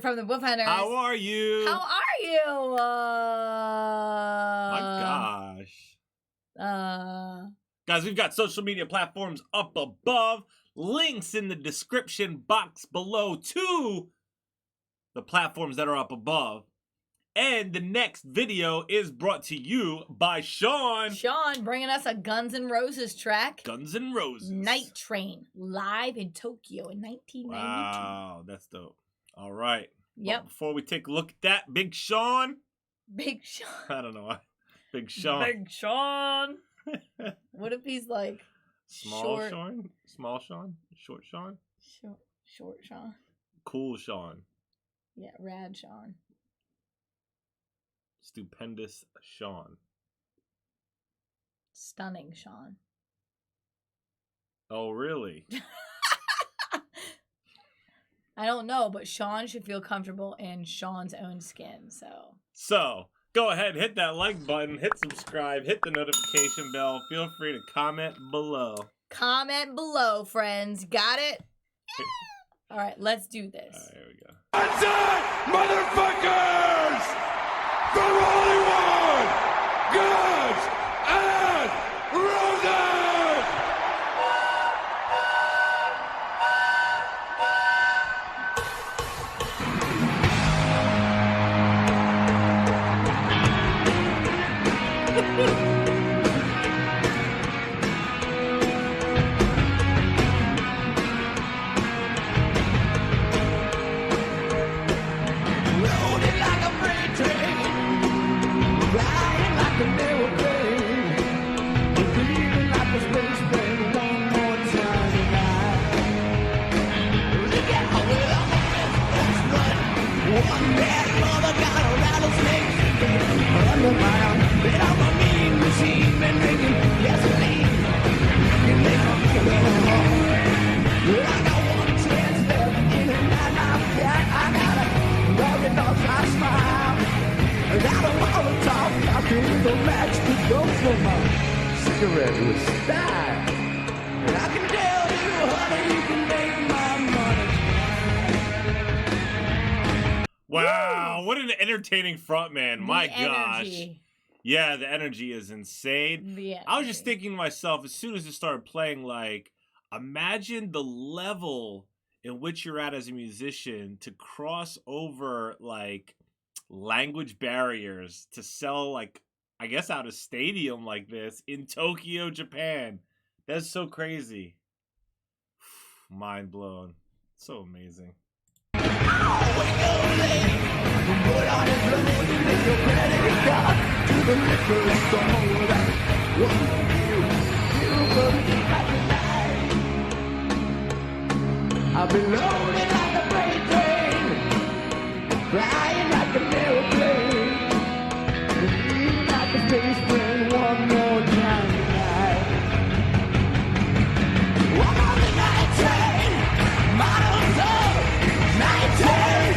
from the Wolf HunterZ. How are you? How are you? My gosh. Guys, we've got social media platforms up above. Links in the description box below to the platforms that are up above. And the next video is brought to you by Sean. Sean bringing us a Guns N' Roses track. Guns N' Roses. Nightrain, live in Tokyo in 1992. Wow, that's dope. All right. Yep. But before we take a look at that, Big Sean. Big Sean. I don't know why. Big Sean. Big Sean. What if he's like Small Sean? Small Sean? Short Sean? Short Sean. Cool Sean. Yeah, Rad Sean. Stupendous Sean. Stunning Sean. Oh, really? I don't know, but Sean should feel comfortable in Sean's own skin, So, go ahead, hit that like button, hit subscribe, hit the notification bell. Feel free to comment below. Comment below, friends. Got it? All right, let's do this. All right, here we go. That's it, motherfuckers! From Hollywood, Guns N' Roses! Loaded like a freight train, flying like an airplane, breathing like a space plane. One more time tonight. Look at how we're on the best run. One bad mother got a rattlesnake under my arm. Been on my mean machine, been drinking gasoline. You make me feel wrong. Well, I got one chance left in it, and I gotta love it off my smile. I don't wanna talk, I feel the match to go for my cigarette with style. And I can tell you, honey, you can make my money. Wow, what an entertaining frontman. My The gosh. energy. Yeah, the energy is insane. The I was just energy. thinking to myself, as soon as it started playing, like, imagine the level in which you're at as a musician to cross over, like, language barriers to sell, like, I guess out a stadium like this in Tokyo, Japan. That's so crazy. Mind blown. So amazing. Put on his money, make your credit card to the liquor store. That's what you will be at tonight. I've been loaded like a freight train, flying like an airplane, breathing like a space plane. One more time tonight. Walk on the night train, models of night train.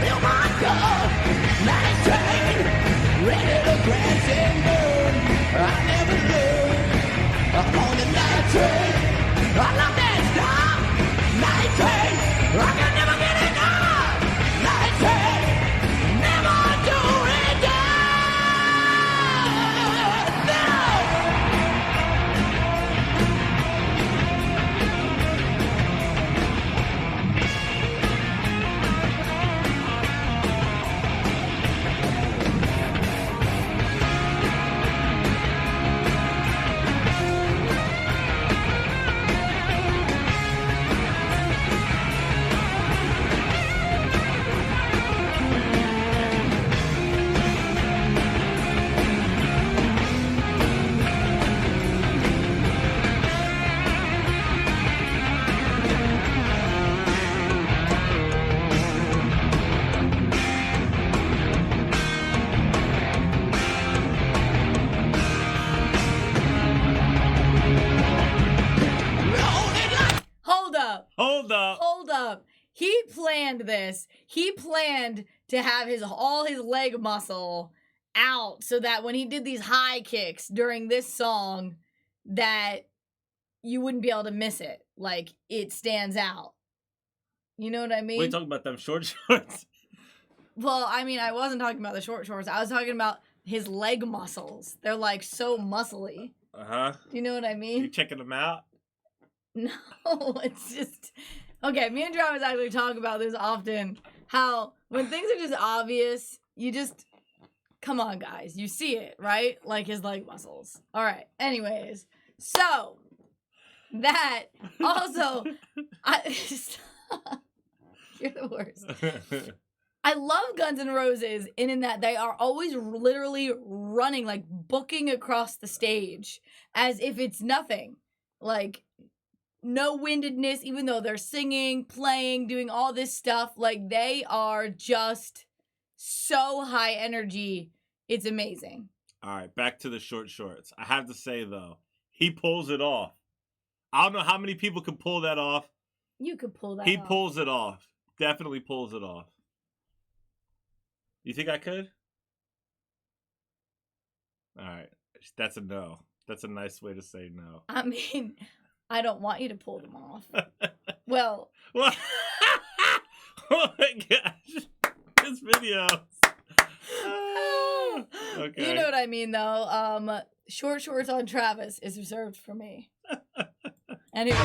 Oh my God, night train, ready to crash and burn. I never learned. I'm on the night train. I love that stuff. Night train, I can never get enough. Night train, never do it down. No. Hold up. He planned this. He planned to have all his leg muscle out so that when he did these high kicks during this song, that you wouldn't be able to miss it. Like, it stands out. You know what I mean? What are you talking about, them short shorts? Well, I mean, I wasn't talking about the short shorts. I was talking about his leg muscles. They're like so muscly. Uh-huh. Do you know what I You mean? checking them out? No, it's just okay. Me and Travis actually talk about this often. How when things are just obvious, you just come on, guys. You see it, right? Like his leg muscles. All right. Anyways, so that also, you're the worst. I love Guns N' Roses in that they are always literally running, like booking across the stage as if it's nothing. Like, no windedness, even though they're singing, playing, doing all this stuff. Like, they are just so high energy. It's amazing. All right, back to the short shorts. I have to say, though, he pulls it off. I don't know how many people can pull that off. You could pull that off. He pulls it off. Definitely pulls it off. You think I could? All right. That's a no. That's a nice way to say no. I mean, I don't want you to pull them off. Well. What? Oh my gosh. This video. Okay. You know what I mean, though. Short shorts on Travis is reserved for me. Anyway.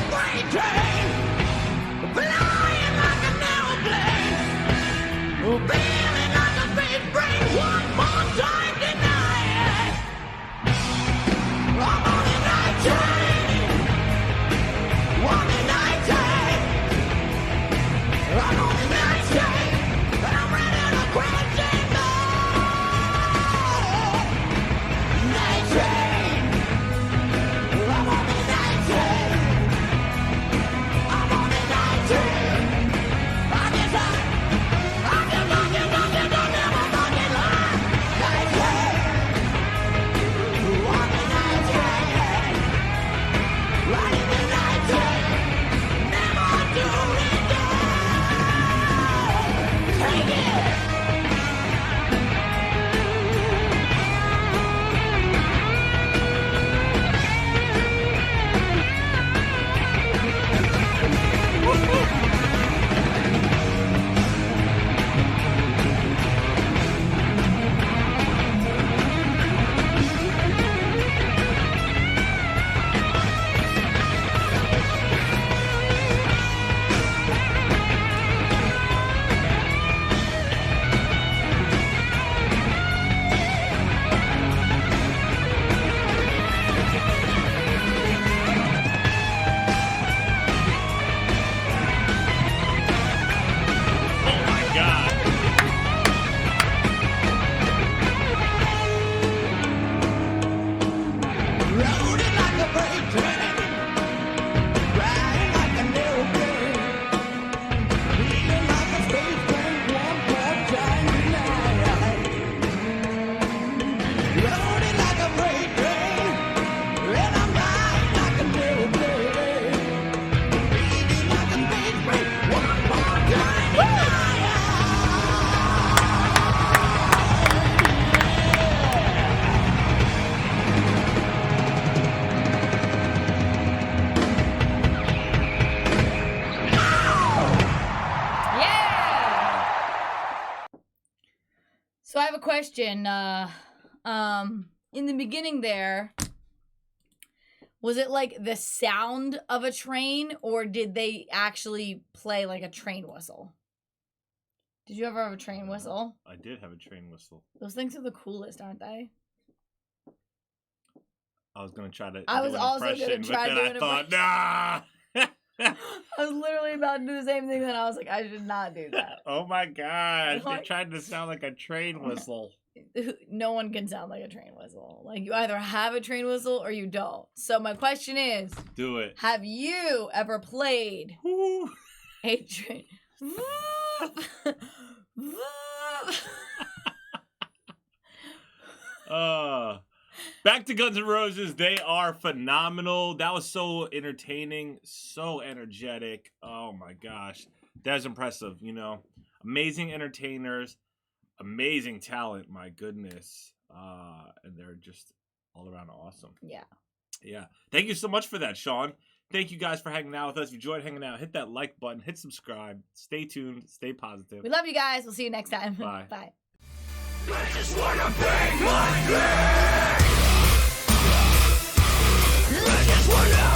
So I have a question. In the beginning there, was it like the sound of a train, or did they actually play like a train whistle? Did you ever have a train whistle? I did have a train whistle. Those things are the coolest, aren't they? I was gonna try to. I was also gonna try to do an impression. Nah. I was literally about to do the same thing, then I was like, I should not do that. Oh my gosh! Like- They tried to sound like a train whistle. No one can sound like a train whistle. Like, you either have a train whistle or you don't. So my question is, Do it. have you ever played Woo. a train? Back to Guns N' Roses. They are phenomenal. That was so entertaining, so energetic. Oh my gosh. That's impressive, you know. Amazing entertainers, amazing talent, my goodness. And they're just all around awesome. Yeah. Yeah. Thank you so much for that, Sean. Thank you guys for hanging out with us. If you enjoyed hanging out, hit that like button, hit subscribe. Stay tuned. Stay positive. We love you guys. We'll see you next time. Bye. Bye. I just wanna pay my way. I just wanna